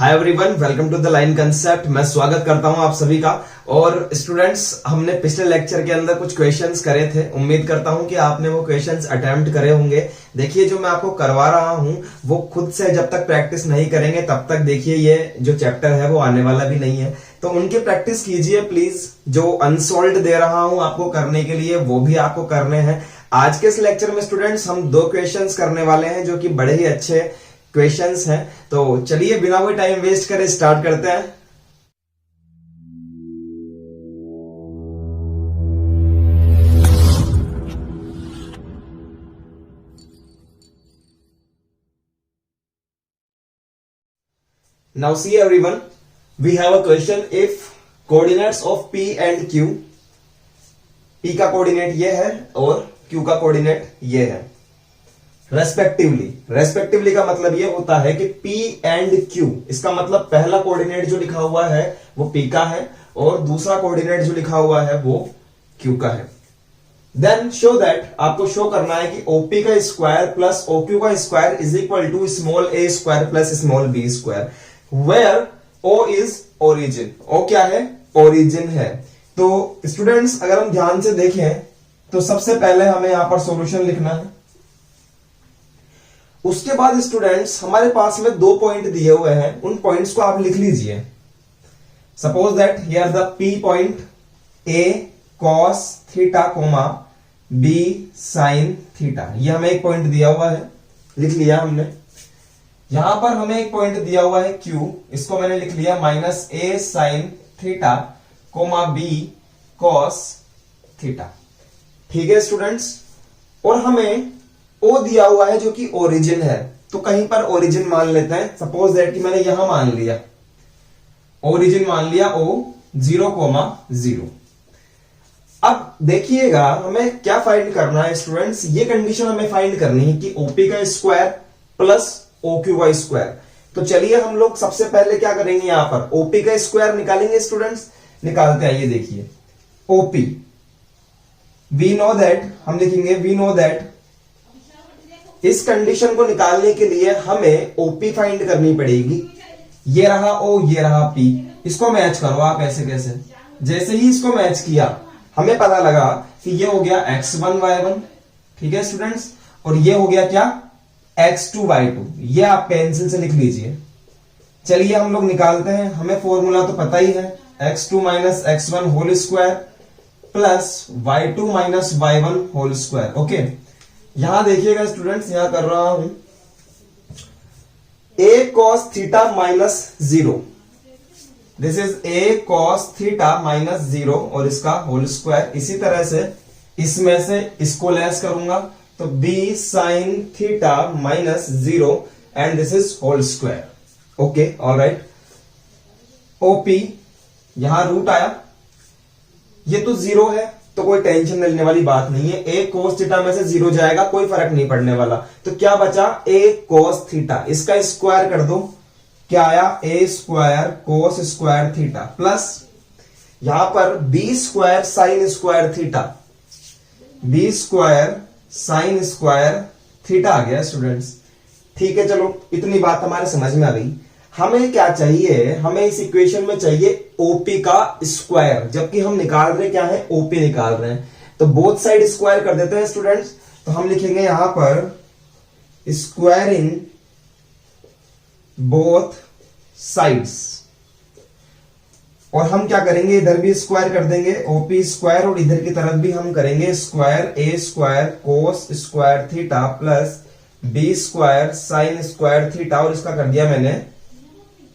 Hi everyone, welcome to the line concept. मैं स्वागत करता हूं आप सभी का। और स्टूडेंट्स, हमने पिछले लेक्चर के अंदर कुछ क्वेश्चंस करे थे। उम्मीद करता हूं कि आपने वो क्वेश्चंस अटेम्प्ट करे होंगे। देखिए, जो मैं आपको करवा रहा हूं वो खुद से जब तक प्रैक्टिस नहीं करेंगे तब तक देखिए ये जो चैप्टर है वो आने वाला भी नहीं है। तो उनकी प्रैक्टिस कीजिए प्लीज। जो अनसॉल्व्ड दे रहा हूं आपको करने के लिए वो भी आपको करने हैं। आज के इस लेक्चर में स्टूडेंट्स हम 2 क्वेश्चंस करने वाले हैं जो कि बड़े ही अच्छे क्वेश्चंस हैं। तो चलिए बिना कोई टाइम वेस्ट करे स्टार्ट करते हैं। Now see everyone, we have a question if coordinates of P and Q, P का कोऑर्डिनेट ये है और Q का कोऑर्डिनेट ये है रेस्पेक्टिवली का मतलब ये होता है कि P एंड Q, इसका मतलब पहला कोऑर्डिनेट जो लिखा हुआ है वो P का है और दूसरा कोऑर्डिनेट जो लिखा हुआ है वो Q का है। देन शो दैट, आपको शो करना है कि OP का स्क्वायर प्लस OQ का square is equal to small a square plus small b square, where O is origin. O क्या है? ओरिजिन है। तो स्टूडेंट्स, अगर हम ध्यान से देखें तो सबसे पहले हमें यहां पर सॉल्यूशन लिखना है। उसके बाद स्टूडेंट्स हमारे पास में 2 पॉइंट दिए हुए हैं, उन पॉइंट्स को आप लिख लीजिए। Suppose that here the P point A cos theta coma B sin theta, ये हमें एक पॉइंट दिया हुआ है, लिख लिया हमने। यहां पर हमें एक पॉइंट दिया हुआ है Q, इसको मैंने लिख लिया minus A sin theta coma B cos theta. ठीक है स्टूडेंट्स, और हमें O दिया हुआ है जो कि ओरिजिन है, तो कहीं पर ओरिजिन मान लेते हैं। सपोज दैट कि मैंने यहां मान लिया ओरिजिन, मान लिया O 0,0। अब देखिएगा हमें क्या फाइंड करना है स्टूडेंट्स, ये कंडीशन हमें फाइंड करनी है कि OP का स्क्वायर प्लस OQ का स्क्वायर। तो चलिए हम लोग सबसे पहले क्या करेंगे, यहां पर OP का स्क्वायर निकालेंगे स्टूडेंट्स। निकालते हैं, ये देखिए OP, वी नो दैट, हम लिखेंगे वी नो दैट इस कंडीशन को निकालने के लिए हमें OP फाइंड करनी पड़ेगी। ये रहा O, ये रहा P, इसको मैच करो आप ऐसे कैसे। जैसे ही इसको मैच किया हमें पता लगा कि ये हो गया x1 y1, ठीक है स्टूडेंट्स, और ये हो गया क्या, x2 y2। ये आप पेंसिल से लिख लीजिए। चलिए हम लोग निकालते हैं, हमें फॉर्मूला तो पता ही है, x2 minus x1 whole square plus y2 minus y1 whole square. Okay, यहां देखिएगा स्टूडेंट्स, यहां कर रहा हूं a cos theta minus 0, this is a cos theta minus 0 और इसका होल स्क्वायर। इसी तरह से इसमें से इसको लेस करूंगा तो b sin theta minus 0 and this is whole square. Okay, alright. OP यहां रूट आया, ये तो 0 है तो कोई टेंशन लेने वाली बात नहीं है। a cos थीटा में से 0 जाएगा, कोई फर्क नहीं पड़ने वाला। तो क्या बचा, a cos थीटा, इसका स्क्वायर कर दो, क्या आया, a square cos square theta plus यहां पर b square sin square theta, b square sin square theta आ गया स्टूडेंट्स। ठीक है, चलो इतनी बात हमारे समझ में आ गई। हमें क्या चाहिए, हमें इस इक्वेशन में चाहिए OP का स्क्वायर, जबकि हम निकाल रहे क्या है, OP निकाल रहे हैं। तो बोथ साइड स्क्वायर कर देते हैं स्टूडेंट्स। तो हम लिखेंगे यहां पर स्क्वायरिंग बोथ साइड्स, और हम क्या करेंगे, इधर भी स्क्वायर कर देंगे OP स्क्वायर, और इधर की तरफ भी हम करेंगे square a square cos square theta plus b square sine square theta, और इसका कर दिया मैंने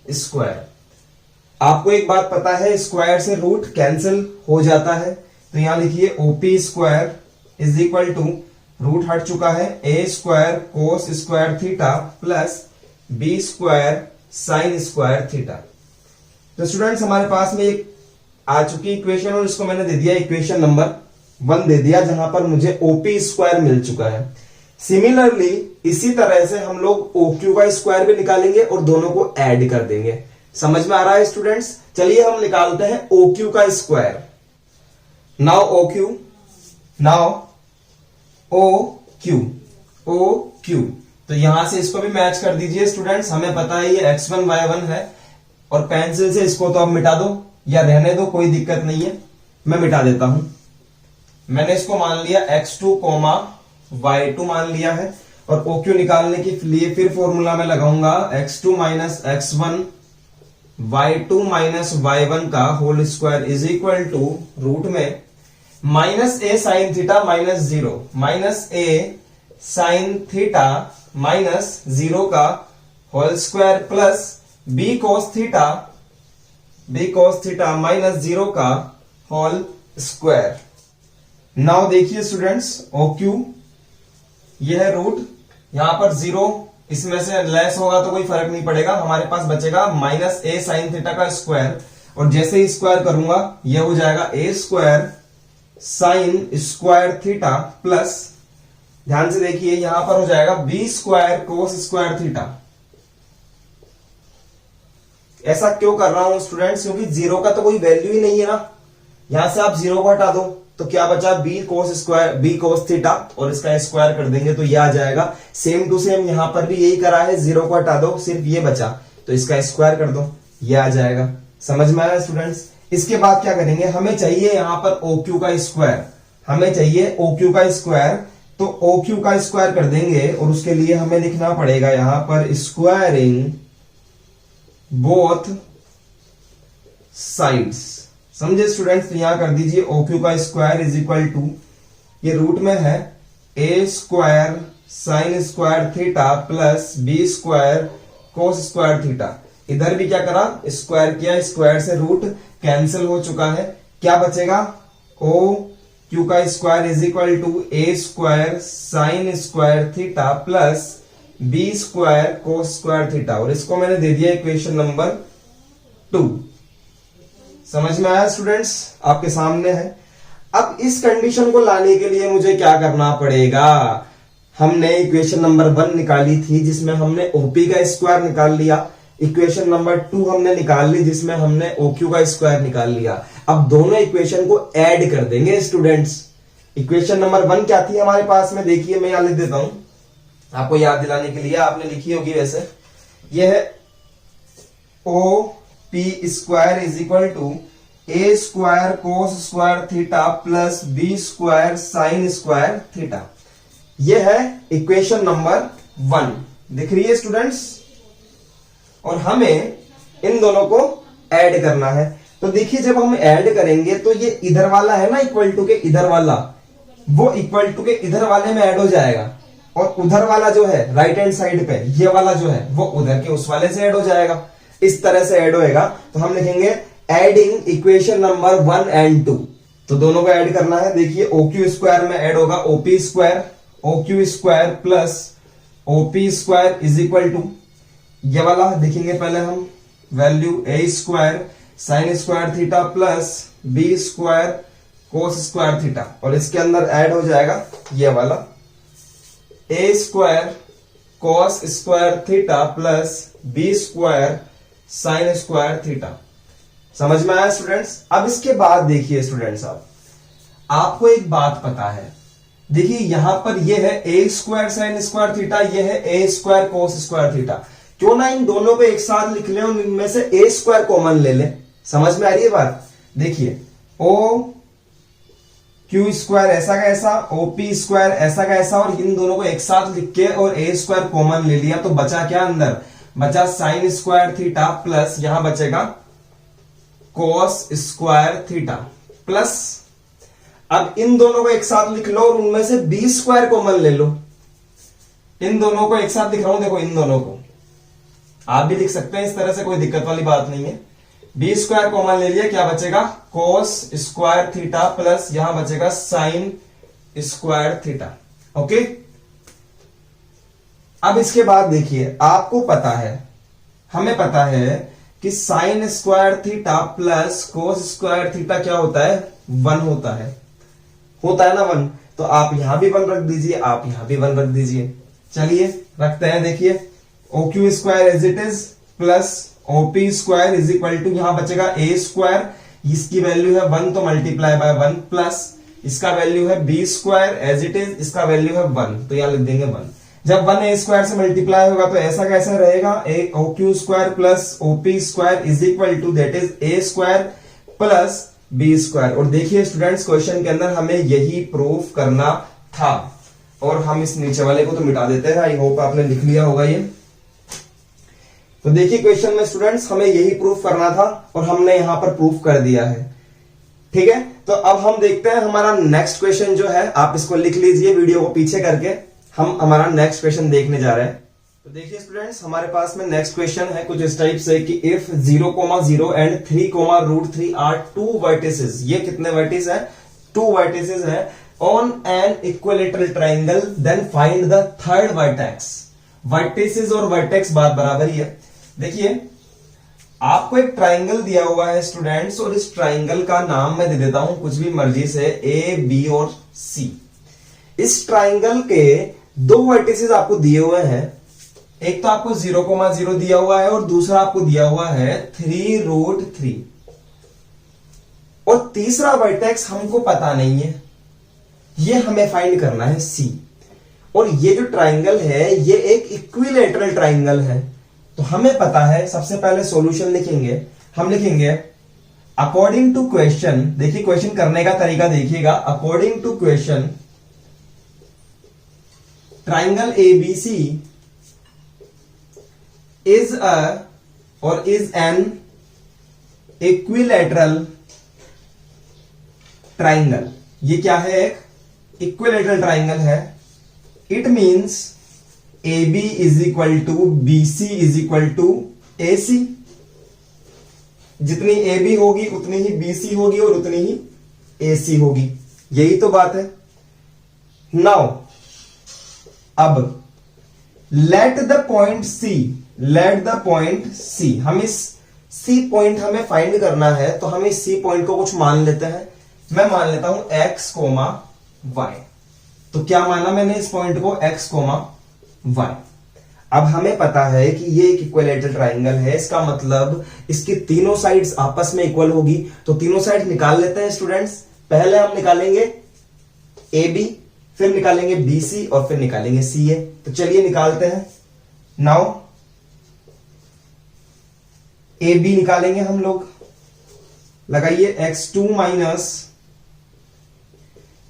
स्क्वायर। आपको एक बात पता है, स्क्वायर से रूट कैंसिल हो जाता है, तो यहां लिखिए OP square is equal to, root हट चुका है, a square cos square theta plus b square sine square theta. तो स्टूडेंट्स हमारे पास में एक आ चुकी इक्वेशन, और इसको मैंने दे दिया इक्वेशन नंबर 1 दे दिया, जहां पर मुझे OP स्क्वायर मिल चुका है। सिमिलरली इसी तरह से हम लोग OQ का स्क्वायर भी निकालेंगे और दोनों को ऐड कर देंगे। समझ में आ रहा है स्टूडेंट्स? चलिए हम निकालते हैं OQ का स्क्वायर। नाउ OQ तो यहां से इसको भी मैच कर दीजिए स्टूडेंट्स। हमें पता है ये x1 y1 है, और पेंसिल से इसको तो अब मिटा दो या रहने दो, कोई दिक्कत नहीं है, मैं मिटा देता हूं। मैंने इसको मान लिया x2 y2 मान लिया है, और OQ निकालने के लिए फिर फॉर्मूला में लगाऊंगा x2 minus x1 y2 minus y1 का whole square is equal to root में minus a sine theta minus 0, minus a sine theta minus 0 का whole square plus b cos theta minus 0 का होल स्क्वायर। नाउ देखिए students, OQ यह है root, यहां पर 0 इसमें से लेस होगा तो कोई फर्क नहीं पड़ेगा, हमारे पास बचेगा माइनस a साइन थीटा का स्क्वायर, और जैसे ही स्क्वायर करूंगा यह हो जाएगा a square sine square theta plus, ध्यान से देखिए यहां पर हो जाएगा b square cos square theta. ऐसा क्यों कर रहा हूं स्टूडेंट्स, क्योंकि 0 का तो कोई वैल्यू ही नहीं है ना, यहां से आप 0 को हटा दो तो क्या बचा b कोस थीटा, और इसका स्क्वायर कर देंगे तो ये आ जाएगा। सेम टू सेम यहां पर भी यही करा है, 0 को हटा दो सिर्फ ये बचा तो इसका स्क्वायर कर दो, ये आ जाएगा। समझ में आया स्टूडेंट्स। इसके बाद क्या करेंगे, हमें चाहिए यहां पर OQ का स्क्वायर, हमें चाहिए OQ का स्क्वायर, तो OQ का स्क्वायर कर देंगे, और उसके लिए हमें लिखना पड़ेगा यहां पर स्क्वायरिंग बोथ साइड्स। समझे स्टूडेंट्स, तो यहां कर दीजिए OQ का स्क्वायर इज इक्वल टू, ये रूट में है a square sine square theta plus b square cos square theta. इधर भी क्या करा, स्क्वायर किया, स्क्वायर से रूट कैंसिल हो चुका है, क्या बचेगा OQ का square is equal to a square sine square theta plus b square cos square theta, और इसको मैंने दे दिया इक्वेशन नंबर 2। समझ में आया स्टूडेंट्स, आपके सामने है। अब इस कंडीशन को लाने के लिए मुझे क्या करना पड़ेगा, हमने इक्वेशन नंबर 1 निकाली थी जिसमें हमने OP का स्क्वायर निकाल लिया, इक्वेशन नंबर 2 हमने निकाल ली जिसमें हमने OQ का स्क्वायर निकाल लिया। अब दोनों इक्वेशन को ऐड कर देंगे स्टूडेंट्स। इक्वेशन नंबर 1 क्या थी हमारे पास में, देखिए मैं यहां लिख देता हूं आपको याद दिलाने के लिए, आपने लिखी होगी वैसे, यह है OP square is equal to a square cos square theta plus b square sine square theta. यह है इक्वेशन नंबर 1, दिख रही है स्टूडेंट्स, और हमें इन दोनों को ऐड करना है। तो देखिए जब हम ऐड करेंगे तो ये इधर वाला है ना इक्वल टू के इधर वाला, वो इक्वल टू के इधर वाले में ऐड हो जाएगा, और उधर वाला जो है राइट हैंड साइड पे ये वाला जो है वो उधर के उस वाले से ऐड हो जाएगा। इस तरह से ऐड होएगा, तो हम लिखेंगे एडिंग इक्वेशन नंबर 1 एंड 2। तो दोनों को ऐड करना है, देखिए OQ स्क्वायर में ऐड होगा OP square plus OP square is equal to, ये वाला देखेंगे पहले हम, value a square sine square theta plus b square cos square theta, और इसके अंदर ऐड हो जाएगा ये वाला a square cos square theta plus b square sine square theta. समझ में आया स्टूडेंट्स। अब इसके बाद देखिए स्टूडेंट्स, आपको एक बात पता है, देखिए यहां पर ये है a square sine square theta, ये है a square cos square theta, क्यों ना इन दोनों को एक साथ लिख ले और इनमें से a स्क्वायर कॉमन ले ले। समझ में आ रही है बात, देखिए OQ स्क्वायर ऐसा का ऐसा, OP स्क्वायर ऐसा का ऐसा, और इन दोनों को एक साथ लिख के और a स्क्वायर कॉमन ले लिया, तो बचा क्या, अंदर बचा साइन स्क्वायर थीटा प्लस यहां बचेगा कोस स्क्वायर थीटा प्लस, अब इन दोनों को एक साथ लिख लो और उनमें से b स्क्वायर कॉमन ले लो। इन दोनों को एक साथ लिख रहा हूं, देखो इन दोनों को आप भी लिख सकते हैं इस तरह से, कोई दिक्कत वाली बात नहीं है। b स्क्वायर कॉमन ले लिया, क्या बचेगा, कोस स्क्वायर थीटा प्लस यहां बचेगा साइन स्क्वायर थीटा। ओके, अब इसके बाद देखिए आपको पता है, हमें पता है कि sign square theta plus cos square theta क्या होता है, 1 होता है ना 1, तो आप यहां भी 1 रख दीजिए, आप यहां भी 1 रख दीजिए। चलिए रखते हैं, देखिए OQ square as it is plus OP square is equal to, यहां बचेगा a स्क्वायर, इसकी वैल्यू है 1 तो मल्टीप्लाई बाय 1 प्लस इसका वैल्यू है b square as it is, इसका वैल्यू है 1 तो यहां लिख देंगे 1। जब 1a² से मल्टीप्लाई होगा तो ऐसा कैसा रहेगा, ए OQ² plus OP² is equal to that is a² plus b²। और देखिए स्टूडेंट्स, क्वेश्चन के अंदर हमें यही प्रूफ करना था, और हम इस नीचे वाले को तो मिटा देते हैं। आई होप आपने लिख लिया होगा ये। तो देखिए क्वेश्चन में स्टूडेंट्स हमें यही प्रूफ करना था और हमने यहां पर प्रूफ कर दिया है। ठीक है, तो अब हम देखते हैं हमारा नेक्स्ट क्वेश्चन जो है, आप इसको लिख लीजिए वीडियो को पीछे करके, हम हमारा नेक्स्ट क्वेश्चन देखने जा रहे हैं। तो देखिए स्टूडेंट्स, हमारे पास में नेक्स्ट क्वेश्चन है कुछ इस टाइप से कि इफ 0,0 एंड 3,√3 आर 2 वर्टिसेस, ये कितने वर्टिस है, 2 वर्टिसेस है on an equilateral triangle, then find the third vertex. Vertices और वर्टेक्स बात बराबर ही है। देखिए आपको एक ट्राइंगल दिया हुआ है स्टूडेंट्स, और इस ट्राइंगल का नाम मैं दे देता हूं कुछ भी मर्जी से, ए, बी और सी। इस ट्राइंगल के 2 वर्टिसेस आपको दिए हुए हैं, एक तो आपको 0,0 दिया हुआ है और दूसरा आपको दिया हुआ है 3√3, और तीसरा वर्टेक्स हमको पता नहीं है, ये हमें फाइंड करना है सी। और ये जो ट्राइंगल है ये एक इक्विलेटरल ट्राइंगल है, तो हमें पता है, सबसे पहले सॉल्यूशन लिखेंगे, हम लिखेंगे अकॉर्डिंग टू क्वेश्चन। देखिए क्वेश्चन करने का तरीका देखिएगा, according to question triangle ABC is a or is an equilateral triangle। ये क्या है, एक इक्विलेटरल ट्राइंगल है। It means AB is equal to BC is equal to AC। जितनी AB होगी उतनी ही BC होगी और उतनी ही AC होगी, यही तो बात है। नाउ अब लेट द पॉइंट C, हम इस C पॉइंट हमें फाइंड करना है, तो हम इस C पॉइंट को कुछ मान लेते हैं। मैं मान लेता हूं x, y। तो क्या माना मैंने इस पॉइंट को, x, y। अब हमें पता है कि ये एक इक्विलेटरल ट्राइंगल है, इसका मतलब इसकी तीनों साइड्स आपस में इक्वल होगी। तो तीनों साइड निकाल लेते हैं स्टूडेंट्स। पहले हम निकालेंगे AB, फिर निकालेंगे BC और फिर निकालेंगे CA। तो चलिए निकालते हैं। नाउ AB निकालेंगे हम लोग, लगाइए x2 माइनस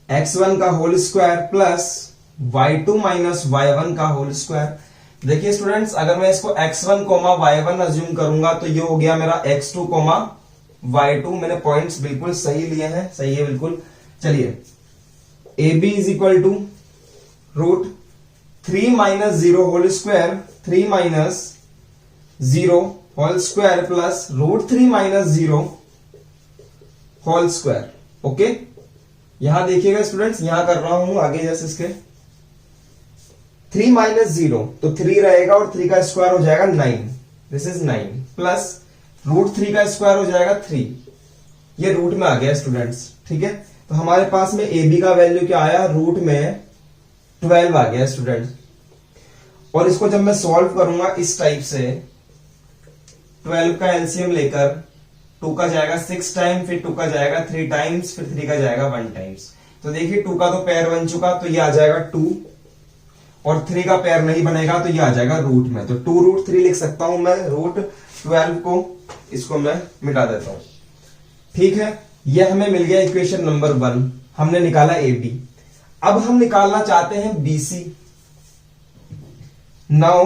x1 का whole square plus y2 minus y1 का होल स्क्वायर। देखिए स्टूडेंट्स, अगर मैं इसको x1, y1 अज्यूम करूंगा तो ये हो गया मेरा x2, y2। मैंने पॉइंट्स बिल्कुल सही लिए हैं, सही है बिल्कुल। चलिए AB is equal to √3 minus 0 whole square, 3 minus 0 whole square plus √3 minus 0 whole square. Okay, यहां देखिएगा स्टूडेंट्स, यहां कर रहा हूं आगे जैसे इसके 3 माइनस 0 तो 3 रहेगा और 3 का स्क्वायर हो जाएगा 9, दिस इज 9 प्लस √3 का स्क्वायर हो जाएगा 3, ये रूट में आ गया स्टूडेंट्स। ठीक है, तो हमारे पास में AB का वैल्यू क्या आया, रूट में 12 आ गया स्टूडेंट्स। और इसको जब मैं सॉल्व करूंगा इस टाइप से, 12 का एलसीएम लेकर 2 का जाएगा 6 टाइम, फिर 2 का जाएगा 3 टाइम्स, फिर 3 का जाएगा 1 टाइम्स। तो देखिए 2 का तो पेयर बन चुका, तो ये आ जाएगा 2, और 3 का पेयर नहीं बनेगा तो ये आ जाएगा रूट में। तो 2√3 लिख सकता हूं मैं, √12 को इसको मैं मिटा देता हूं। ठीक है, ये हमें मिल गया इक्वेशन नंबर 1, हमने निकाला AB। अब हम निकालना चाहते हैं BC। Now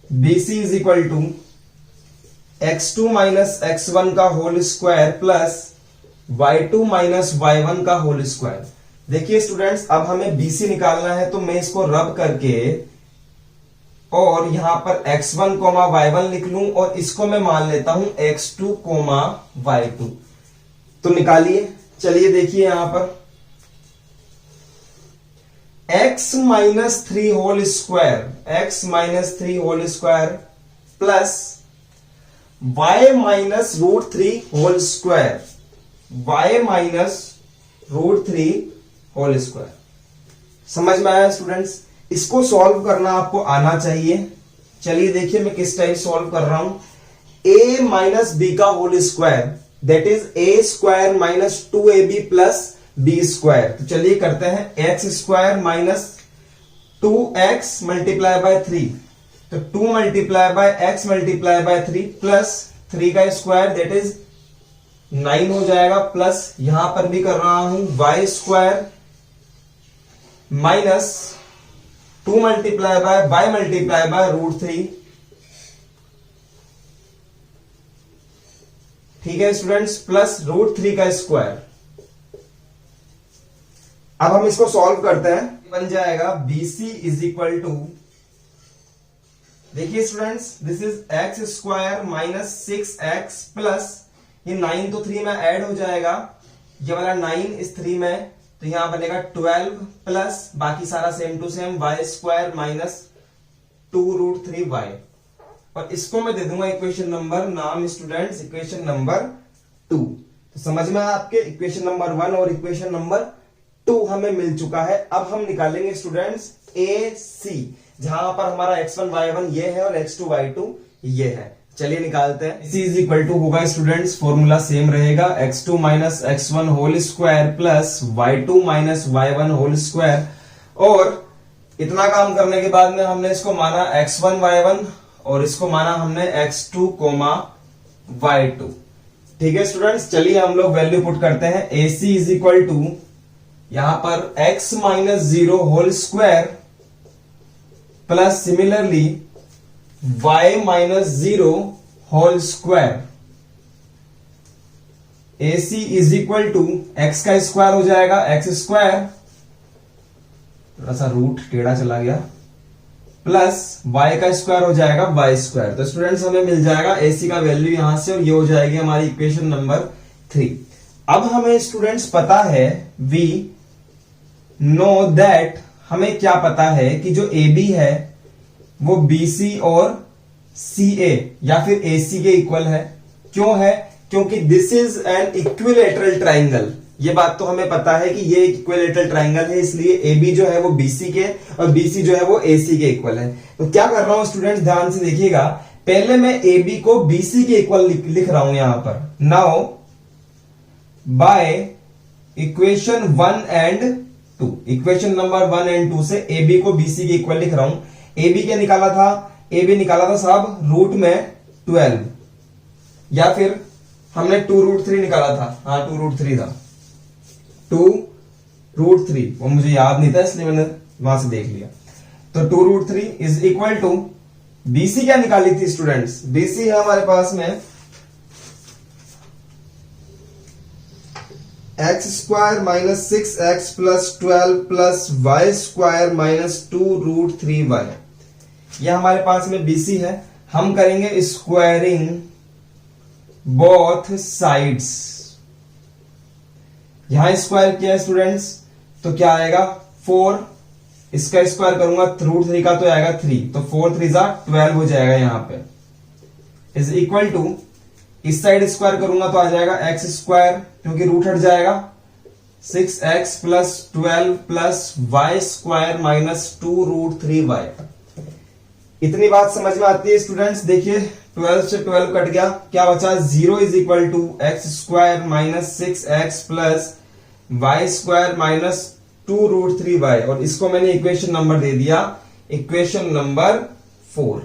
BC is equal to x2 minus x1 का whole square plus y2 minus y1 का होल स्क्वायर। देखिए स्टूडेंट्स, अब हमें BC निकालना है, तो मैं इसको रब करके और यहां पर x1, y1 लिख लूं, और इसको मैं मान लेता हूं x2, y2। तो निकालिए, चलिए देखिए यहां पर x minus 3 whole square, x minus 3 whole square plus y minus √3 whole square, y minus √3 whole square. समझ में आया स्टूडेंट्स? इसको सॉल्व करना आपको आना चाहिए। चलिए देखिए मैं किस टाइप सॉल्व कर रहा हूं। a माइनस बी का whole square, that is a square minus 2ab plus b square. तो चलिए करते हैं, x square minus 2x multiply by 3, तो 2 multiply by x multiply by 3 plus 3 का स्क्वायर दैट इज 9 हो जाएगा, प्लस यहां पर भी कर रहा हूं y square minus 2 multiply bye y multiply by √3। ठीक है स्टूडेंट्स, प्लस √3 का स्क्वायर। अब हम इसको सॉल्व करते हैं, बन जाएगा BC इज इक्वल टू, देखिए students this is x square minus 6x plus ये 9 तो 3 में ऐड हो जाएगा, ये वाला 9 इस 3 में, तो यहां बनेगा 12 प्लस बाकी सारा same to same y square minus 2√3y, और इसको मैं दे दूंगा इक्वेशन नंबर, नाम स्टूडेंट्स इक्वेशन नंबर 2। तो समझ में आपके इक्वेशन नंबर 1 और इक्वेशन नंबर 2 हमें मिल चुका है। अब हम निकालेंगे स्टूडेंट्स AC, जहां पर हमारा x1 y1 ये है और x2 y2 ये है। चलिए निकालते हैं। C इज इक्वल टू होगा स्टूडेंट्स, फॉर्मूला सेम रहेगा, x2 minus x1 whole square plus y2 minus y1 whole square, और इतना काम करने के बाद में हमने इसको माना x1 y1 और इसको माना हमने x2 y2। ठीक है स्टूडेंट्स, चलिए हम लोग वैल्यू पुट करते हैं। AC इज इक्वल टू यहां पर x minus 0 whole square plus similarly y minus 0 whole square. AC is equal to x का स्क्वायर हो जाएगा x स्क्वायर, थोड़ा सा रूट टेढ़ा चला गया, प्लस y का स्क्वायर हो जाएगा y स्क्वायर। तो स्टूडेंट्स हमें मिल जाएगा AC का वैल्यू यहां से, और ये हो जाएगी हमारी इक्वेशन नंबर 3। अब हमें स्टूडेंट्स पता है, वी नो दैट, हमें क्या पता है कि जो AB है वो BC और CA या फिर AC के इक्वल है। क्यों है? क्योंकि this is an equilateral triangle. ये बात तो हमें पता है कि ये इक्विलेटरल ट्राइंगल है, इसलिए AB जो है वो BC के और BC जो है वो AC के इक्वल है। तो क्या कर रहा हूं स्टूडेंट्स, ध्यान से देखिएगा, पहले मैं AB को BC के इक्वल लिख रहा हूं यहां पर। Now by equation 1 and 2, equation number 1 and 2 से AB को BC के इक्वल लिख रहा हूं। AB क्या निकाला था? AB निकाला था साहब रूट में 12, या फिर हमने 2√3 निकाला था, हाँ 2√3 था, 2√3, वो मुझे याद नहीं था इसलिए मैंने वहां से देख लिया। तो 2√3 इज इक्वल टू, BC क्या निकाली थी स्टूडेंट्स? BC है हमारे पास में x square minus 6x plus 12 plus y square minus 2√3y, यह हमारे पास में BC है। हम करेंगे स्क्वायरिंग बोथ साइड्स। यहां स्क्वायर किया है स्टूडेंट्स, तो क्या आएगा 4, इसका स्क्वायर करूंगा √3 का तो आएगा 3, तो 4 3 12 हो जाएगा यहां पे, इज इक्वल टू, इस साइड स्क्वायर करूंगा तो आ जाएगा x स्क्वायर, क्योंकि रूट हट जाएगा, 6x plus 12 plus y square minus 2√3y। इतनी बात समझ में आती है स्टूडेंट्स? देखिए 12 से 12 कट गया, क्या बचा? 0 is equal to x square minus 6x plus y square minus 2√3y, और इसको मैंने इक्वेशन नंबर दे दिया, इक्वेशन नंबर 4।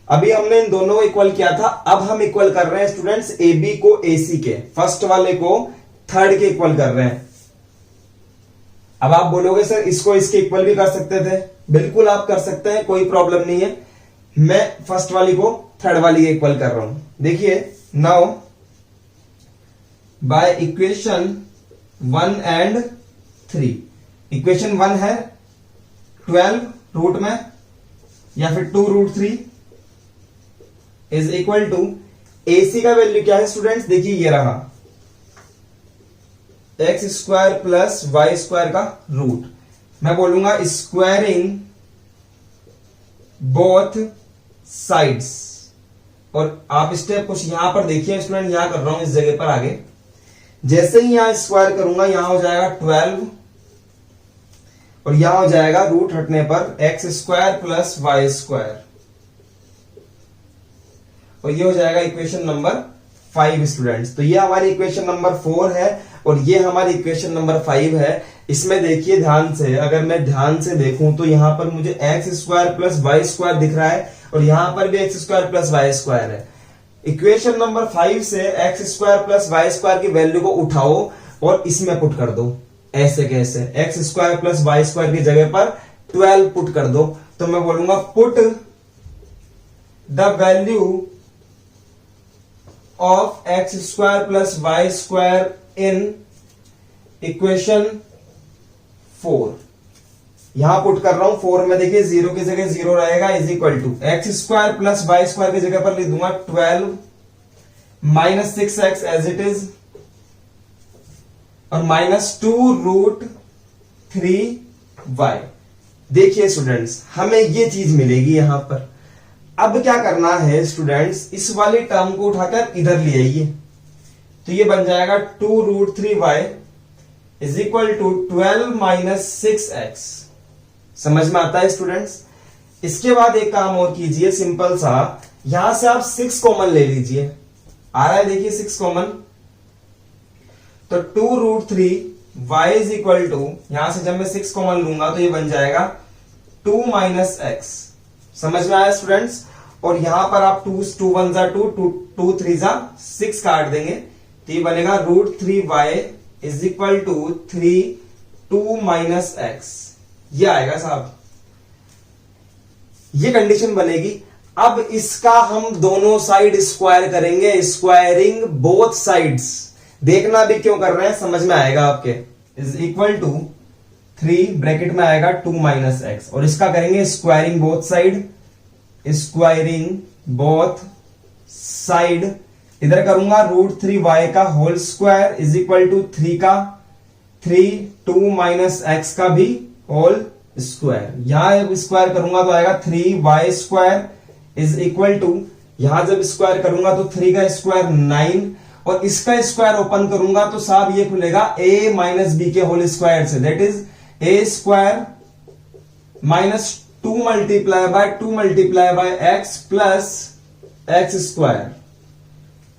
अभी हमने इन दोनों को इक्वल किया था, अब हम इक्वल कर रहे हैं स्टूडेंट्स AB को AC के, फर्स्ट वाले को थर्ड के इक्वल कर रहे हैं। अब आप बोलोगे सर इसको इसके इक्वल भी कर सकते थे, बिल्कुल आप कर सकते हैं, कोई प्रॉब्लम नहीं है। मैं फर्स्ट वाली को थर्ड वाली के इक्वल कर रहा हूं। देखिए now by equation 1 and 3, equation 1 है 12 रूट में या फिर 2√3 इज इक्वल टू, AC का वैल्यू क्या है स्टूडेंट्स? देखिए ये रहा x square plus y square का रूट। मैं बोलूंगा स्क्वायरिंग बोथ साइड्स, और आप स्टेप कुछ यहां पर देखिए स्टूडेंट, यहां कर रहा हूं इस जगह पर आगे, जैसे ही यहां स्क्वायर करूंगा यहां हो जाएगा 12, और यहां हो जाएगा रूट हटने पर x square plus y square, और ये हो जाएगा इक्वेशन नंबर 5 स्टूडेंट्स। तो ये हमारी इक्वेशन नंबर 4 है और ये हमारी इक्वेशन नंबर 5 है। इसमें देखिए ध्यान से, अगर मैं ध्यान से देखूं तो यहां पर मुझे X square plus Y square दिख रहा है और यहां पर भी X square plus Y square है। इक्वेशन नंबर 5 से X square plus Y square की वैल्यू को उठाओ और इसमें पुट कर दो। ऐसे कैसे? X square plus Y square की जगह पर 12 पुट कर दो। तो मैं बोलूंगा put the value of X square plus Y square in equation 4। यहां पुट कर रहा हूं 4 में, देखिए 0 की जगह 0 रहेगा, is equal to X square plus Y square की जगह पर लिख दूंगा 12 minus 6x as it is और माइनस 2√3y। देखिए स्टूडेंट्स, हमें ये चीज मिलेगी यहां पर। अब क्या करना है स्टूडेंट्स, इस वाली टर्म को उठाकर इधर ले आइए, तो ये बन जाएगा 2√3y is equal to 12 minus 6x। समझ में आता है स्टूडेंट्स? इसके बाद एक काम और कीजिए सिंपल सा, यहां से आप 6 कॉमन ले लीजिए। आ रहा है देखिए 6 कॉमन, तो 2√3y इज इक्वल टू, यहां से जब मैं 6 कॉमन लूंगा तो ये बन जाएगा 2 माइनस x। समझ में आया स्टूडेंट्स? और यहां पर आप 2 1 जा 2 2 3 जा 6 काट देंगे तो ये बनेगा √3y is equal to 2 minus x। ये आएगा साहब, ये कंडीशन बनेगी। अब इसका हम दोनों साइड स्क्वायर करेंगे, स्क्वायरिंग बोथ साइड्स। देखना भी क्यों कर रहे हैं, समझ में आएगा आपके। इज इक्वल टू 3 ब्रैकेट में आएगा 2 माइनस एक्स, और इसका करेंगे squaring both side, squaring both side. इधर करूंगा √3y का whole square is equal to 3 का 2 माइनस एक्स का भी होल स्क्वायर। यहां स्क्वायर करूंगा तो आएगा 3y square is equal to, यहां जब स्क्वायर करूंगा तो 3 का स्क्वायर 9, और इसका स्क्वायर ओपन करूंगा तो साहब ये खुलेगा a माइनस बी के होल स्क्वायर से, that is a square minus 2 multiply by x plus x square.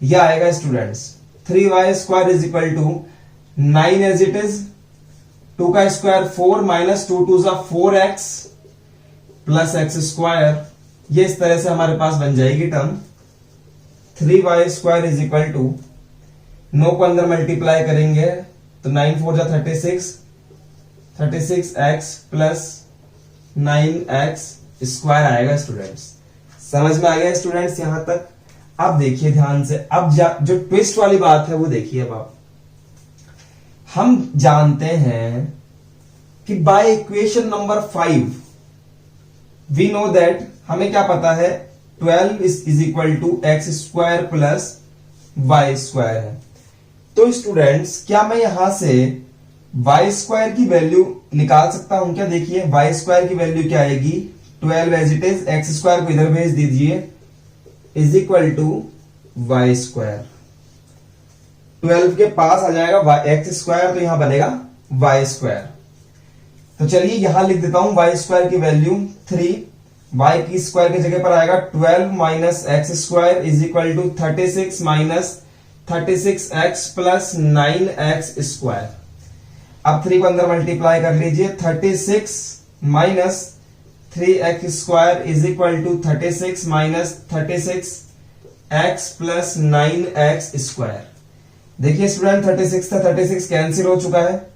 यह आएगा students 3y square is equal to 9 as it is, 2 का square 4 minus 2 2 4x plus x square. ये इस तरह से हमारे पास बन जाएगी term 3y square is equal to, 9 को अंदर मल्टीप्लाई करेंगे तो 9 4 जा 36x प्लस 9x स्क्वायर आएगा स्टूडेंट्स। समझ में आ गया स्टूडेंट्स यहां तक? अब देखिए ध्यान से, अब जो ट्विस्ट वाली बात है वो देखिए। अब आप, हम जानते हैं कि by equation number 5 we know that, हमें क्या पता है, 12 is equal to X square plus Y square है। तो स्टूडेंट्स क्या मैं यहां से वाई स्क्वायर की वैल्यू निकाल सकता हूं क्या? देखिए वाई स्क्वायर की वैल्यू क्या आएगी, 12 as it is, X square को इधर भेज दीजिए, is equal to Y square. 12 के पास आ जाएगा एक्स स्क्वायर, तो यहां बनेगा वाई स्क्वायर। तो चलिए यहां लिख देता हूं वाई स्क्वायर की वैल्यू 3, वाई की स्क्वायर की जगह पर आएगा 12 minus X square is equal to 36 minus 36x plus 9x square. अब 3 को अंदर मल्टीप्लाई कर लीजिए, 36 minus 3x square is equal to 36 minus 36x plus 9x square. देखिए स्टूडेंट 36 था, 36 कैंसिल हो चुका है,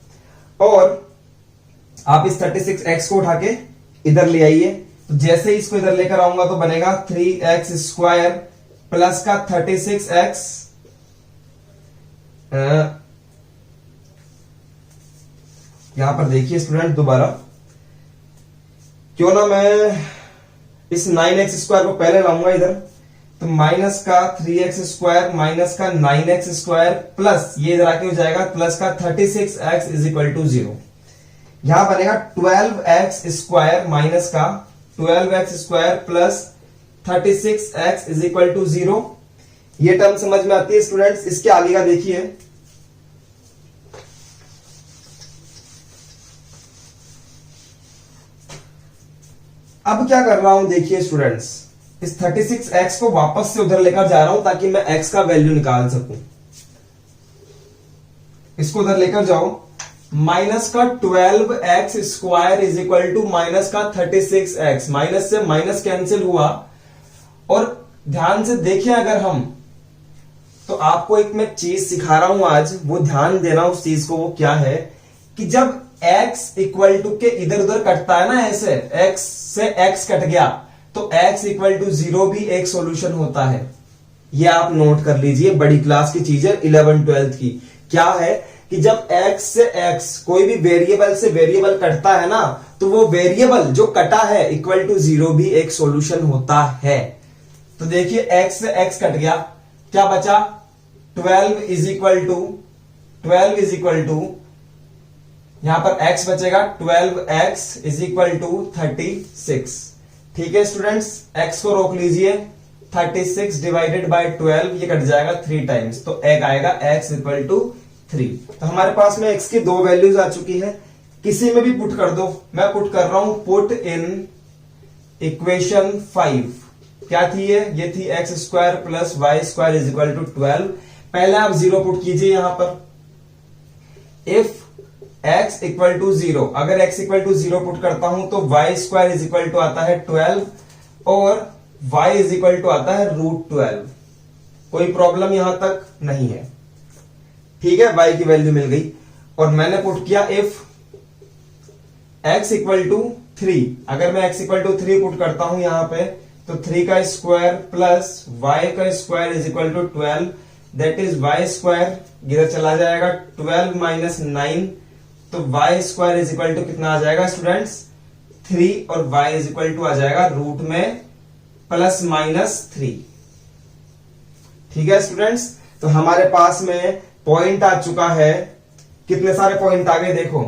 और आप इस 36x को उठा के इधर ले आइए। तो जैसे ही इसको इधर लेकर आऊंगा तो बनेगा 3x स्क्वायर प्लस का 36x, यहां पर देखिए स्टूडेंट दोबारा, क्यों ना मैं इस 9x स्क्वायर को पहले लाऊंगा इधर, तो माइनस का 3x स्क्वायर माइनस का 9x स्क्वायर प्लस ये इधर आके हो जाएगा प्लस का 36x इज इक्वल टू 0। यहां बनेगा 12x स्क्वायर माइनस का 12x square plus 36x is equal to 0। ये टर्म समझ में आती है स्टूडेंट्स? इसके आगे का देखिए, अब क्या कर रहा हूं देखिए स्टूडेंट्स, इस 36x को वापस से उधर लेकर जा रहा हूं ताकि मैं x का वैल्यू निकाल सकूं। इसको उधर लेकर जाओ, माइनस का 12x² is equal to minus का 36x। माइनस से माइनस कैंसिल हुआ। और ध्यान से देखिए अगर हम, तो आपको एक मैं चीज सिखा रहा हूं आज, वो ध्यान देना उस चीज को। वो क्या है कि जब x इक्वल टू के इधर उधर कटता है ना, ऐसे x से x कट गया, तो x इक्वल टू 0 भी एक सॉल्यूशन होता है। ये आप नोट कर लीजिए, बड़ी क्लास की चीज है 11th-12th की। क्या है कि जब x से x कोई भी वेरिएबल से वेरिएबल कटता है ना, तो वो वेरिएबल जो कटा है इक्वल टू 0 भी एक सॉल्यूशन होता है। तो देखिए x से x कट गया, क्या बचा? 12 इज इक्वल टू यहां पर x बचेगा, 12x इज इक्वल टू 36। ठीक है स्टूडेंट्स, x को रोक लीजिए, 36 डिवाइडेड बाय 12 ये कट जाएगा 3 टाइम्स, तो एक आएगा x इक्वल टू 3। तो हमारे पास में x की 2 वैल्यूज आ चुकी है। किसी में भी पुट कर दो, मैं पुट कर रहा हूं पुट इन इक्वेशन 5। क्या थी ये थी x² plus y² is equal to 12। पहले आप 0 पुट कीजिए यहां पर। इफ x इक्वल टू 0, अगर x इक्वल टू 0 पुट करता हूं तो y² इज इक्वल टू आता है 12 और y इज इक्वल टू आता है √12। कोई प्रॉब्लम यहां तक नहीं है। ठीक है, y की वैल्यू मिल गई। और मैंने पुट किया इफ x इक्वल टू 3, अगर मैं x इक्वल टू 3 पुट करता हूं यहां पे, तो 3 का स्क्वायर प्लस y का square is equal to 12, that is y² इधर चला जाएगा, 12 माइनस 9, तो y² इज इक्वल टू कितना आ जाएगा स्टूडेंट्स? 3, और y इज इक्वल टू आ जाएगा रूट में प्लस माइनस 3। ठीक है स्टूडेंट्स, तो हमारे पास में पॉइंट आ चुका है। कितने सारे पॉइंट आ गए देखो,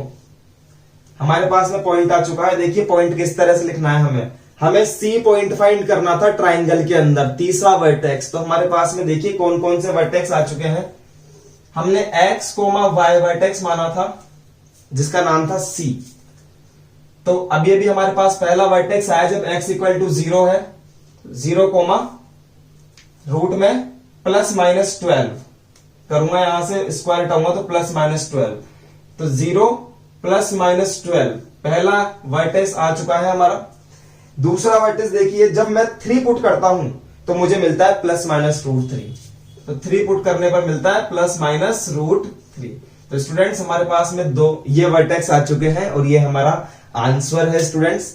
हमारे पास में पॉइंट आ चुका है। देखिए पॉइंट किस तरह से लिखना है हमें C पॉइंट फाइंड करना था ट्राइंगल के अंदर, तीसरा वर्टेक्स। तो हमारे पास में देखिए कौन कौन से वर्टेक्स आ चुके हैं। हमने x, y वर्टेक्स माना था जिसका नाम था C। तो अभी अभी हमारे पास पहला वर्टेक्स आया जब x इक्वल टू 0 है, 0, रूट में प्लस माइनस 12 करूंगा, यहां से स्क्वायर हटाऊंगा तो प्लस माइनस 12, तो 0 प्लस माइनस 12 पहला वर्टेक्स आ चुका है हमारा। दूसरा वर्टेक्स देखिए, जब मैं 3 पुट करता हूं तो मुझे मिलता है प्लस माइनस √3, तो 3 पुट करने पर मिलता है प्लस माइनस √3। तो स्टूडेंट्स हमारे पास में 2 ये वर्टेक्स आ चुके हैं और ये हमारा आंसर है स्टूडेंट्स।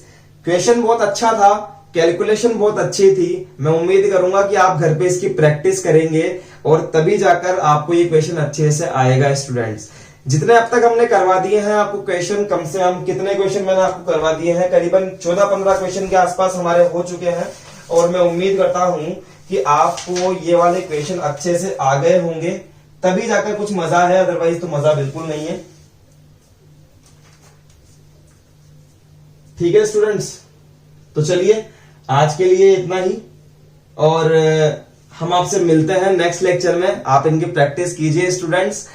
क्वेश्चन बहुत अच्छा था, कैलकुलेशन बहुत अच्छी थी। मैं उम्मीद करूंगा कि आप घर पे इसकी प्रैक्टिस करेंगे और तभी जाकर आपको ये क्वेश्चन अच्छे से आएगा स्टूडेंट्स। जितने अब तक हमने करवा दिए हैं आपको क्वेश्चन, कम से कम कितने क्वेश्चन मैंने आपको करवा दिए हैं? करीबन 14-15 क्वेश्चन के आसपास हमारे हो चुके हैं और मैं उम्मीद करता हूं कि आपको ये वाले क्वेश्चन अच्छे से आ गए होंगे, तभी जाकर कुछ मजा है, अदरवाइज तो मजा बिल्कुल नहीं है। ठीक है स्टूडेंट्स, तो चलिए आज के लिए इतना ही और हम आपसे मिलते हैं नेक्स्ट लेक्चर में। आप इनकी प्रैक्टिस कीजिए स्टूडेंट्स।